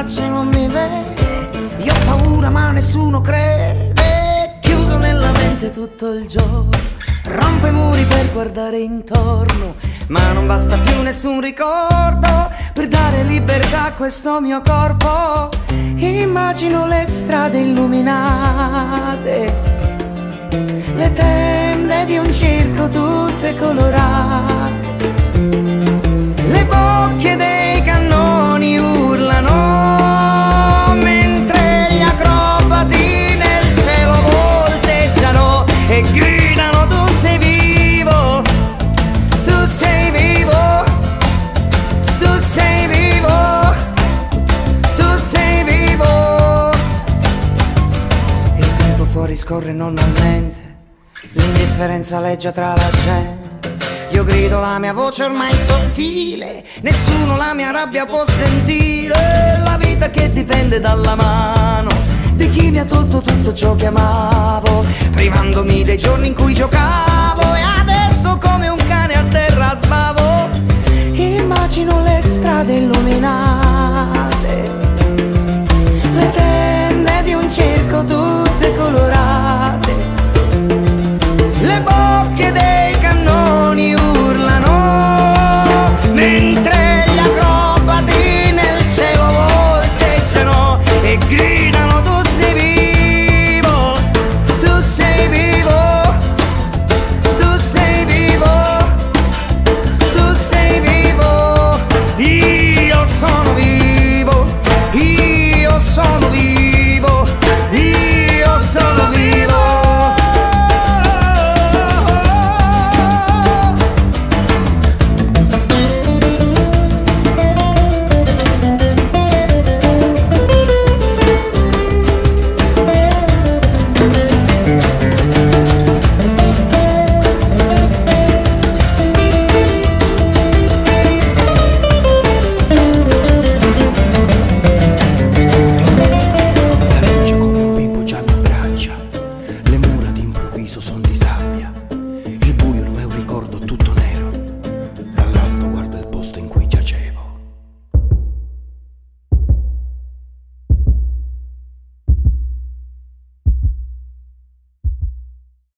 faccia e non mi vede. Io ho paura ma nessuno crede. Chiuso nella mente tutto il giorno, rompo i muri per guardare intorno, ma non basta più nessun ricordo per dare libertà a questo mio corpo. Immagino le strade illuminate, le tende di un circo tutte colorate, le bocche dei cannoni urlano, mentre gli acrobati nel cielo volteggiano e gridano: tu sei vivo, tu sei vivo, tu sei vivo, tu sei vivo. Il tempo fuori scorre normalmente, l'indifferenza leggia tra la gente. Io grido la mia voce ormai sottile, nessuno la mia rabbia può sentire. La vita che dipende dalla mano di chi mi ha tolto tutto ciò che amavo, privandomi dei giorni in cui giocavo, e adesso come un cane a terra sbavo. Immagino le strade illuminate, le tende di un circo tutte